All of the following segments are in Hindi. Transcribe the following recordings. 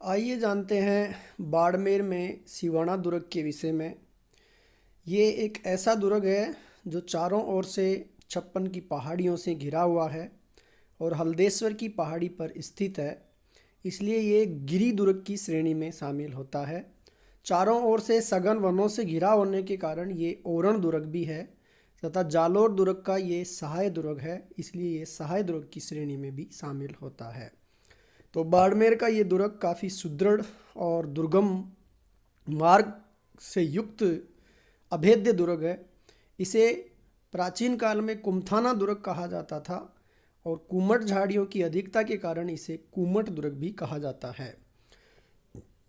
आइए जानते हैं बाड़मेर में सिवाना दुर्ग के विषय में। ये एक ऐसा दुर्ग है जो चारों ओर से छप्पन की पहाड़ियों से घिरा हुआ है और हल्देश्वर की पहाड़ी पर स्थित है, इसलिए ये गिरी दुर्ग की श्रेणी में शामिल होता है। चारों ओर से सघन वनों से घिरा होने के कारण ये ओरण दुर्ग भी है तथा जालोर दुर्ग का ये सहाय दुर्ग है, इसलिए ये सहाय दुर्ग की श्रेणी में भी शामिल होता है। तो बाड़मेर का ये दुर्ग काफ़ी सुदृढ़ और दुर्गम मार्ग से युक्त अभेद्य दुर्ग है। इसे प्राचीन काल में कुमथाना दुर्ग कहा जाता था और कुमट झाड़ियों की अधिकता के कारण इसे कुमट दुर्ग भी कहा जाता है।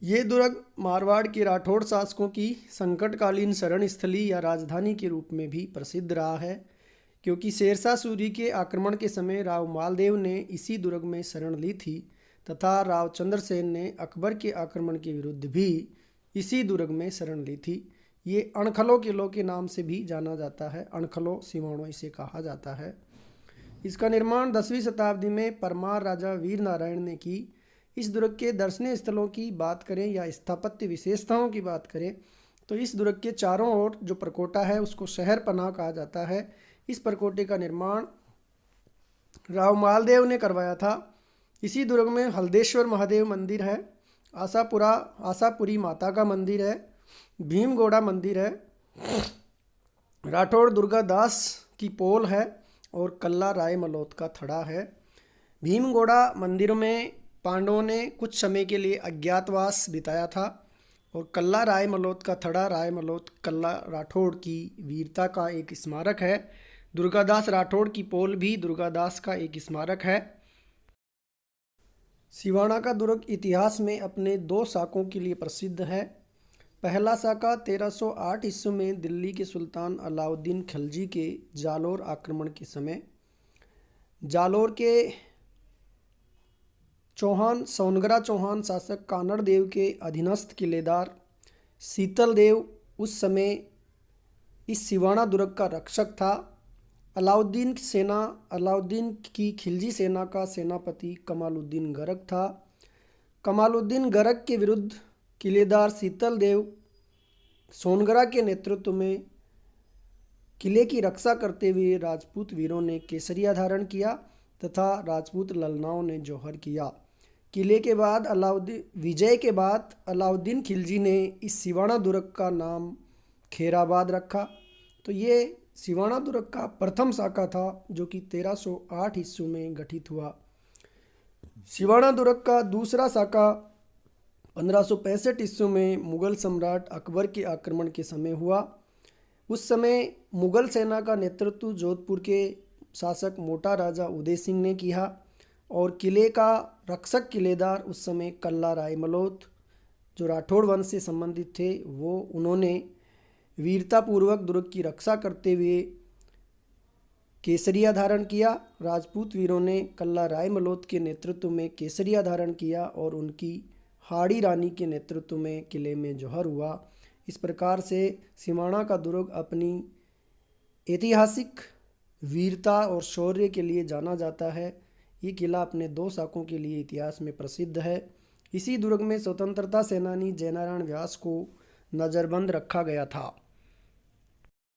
ये दुर्ग मारवाड़ के राठौड़ शासकों की संकटकालीन शरण स्थली या राजधानी के रूप में भी प्रसिद्ध रहा है, क्योंकि शेरशाह सूरी के आक्रमण के समय राव मालदेव ने इसी दुर्ग में शरण ली थी तथा राव चंद्रसेन ने अकबर के आक्रमण के विरुद्ध भी इसी दुर्ग में शरण ली थी। ये अणखलो किलो के नाम से भी जाना जाता है, अणखलो सिवाणो इसे कहा जाता है। इसका निर्माण 10वीं शताब्दी में परमार राजा वीर नारायण ने की। इस दुर्ग के दर्शनीय स्थलों की बात करें या स्थापत्य विशेषताओं की बात करें तो इस दुर्ग के चारों ओर जो परकोटा है उसको शहर पनाह कहा जाता है। इस परकोटे का निर्माण राव मालदेव ने करवाया था। इसी दुर्ग में हल्देश्वर महादेव मंदिर है, आशापुरी माता का मंदिर है, भीमगोड़ा मंदिर है, राठौड़ दुर्गादास की पोल है और कल्ला राय मलोत का थड़ा है। भीमगोड़ा मंदिर में पांडवों ने कुछ समय के लिए अज्ञातवास बिताया था और कल्ला राय मलोत का थड़ा राय मलोत कल्ला राठौड़ की वीरता का एक स्मारक है। दुर्गादास राठौड़ की पोल भी दुर्गादास का एक स्मारक है। सिवाना का दुर्ग इतिहास में अपने दो साकों के लिए प्रसिद्ध है। पहला साका 1308 ईस्वी में दिल्ली के सुल्तान अलाउद्दीन खिलजी के जालोर आक्रमण के समय जालोर के चौहान सोनगरा चौहान शासक कानड़ देव के अधीनस्थ किलेदार शीतल देव उस समय इस सिवाना दुर्ग का रक्षक था। अलाउद्दीन की खिलजी सेना का सेनापति कमालुद्दीन गरग था। कमालुद्दीन गरग के विरुद्ध किलेदार शीतल देव सोनगरा के नेतृत्व में किले की रक्षा करते हुए राजपूत वीरों ने केसरिया धारण किया तथा राजपूत ललनाओं ने जौहर किया। किले के बाद विजय के बाद अलाउद्दीन खिलजी ने इस सिवाना दुर्ग का नाम खेराबाद रखा। तो ये सिवाना दुर्ग का प्रथम शाखा था जो कि 1308 ईस्वी में गठित हुआ। सिवाना दुर्ग का दूसरा शाखा 1565 ईस्वी में मुगल सम्राट अकबर के आक्रमण के समय हुआ। उस समय मुगल सेना का नेतृत्व जोधपुर के शासक मोटा राजा उदय सिंह ने किया और किले का रक्षक किलेदार उस समय कल्ला राय मलोत जो राठौड़ वंश से संबंधित थे उन्होंने वीरतापूर्वक दुर्ग की रक्षा करते हुए केसरिया धारण किया। राजपूत वीरों ने कल्ला राय मलोत के नेतृत्व में केसरिया धारण किया और उनकी हाड़ी रानी के नेतृत्व में किले में जौहर हुआ। इस प्रकार से सिवाना का दुर्ग अपनी ऐतिहासिक वीरता और शौर्य के लिए जाना जाता है। ये किला अपने दो शाखों के लिए इतिहास में प्रसिद्ध है। इसी दुर्ग में स्वतंत्रता सेनानी जयनारायण व्यास को नज़रबंद रखा गया था।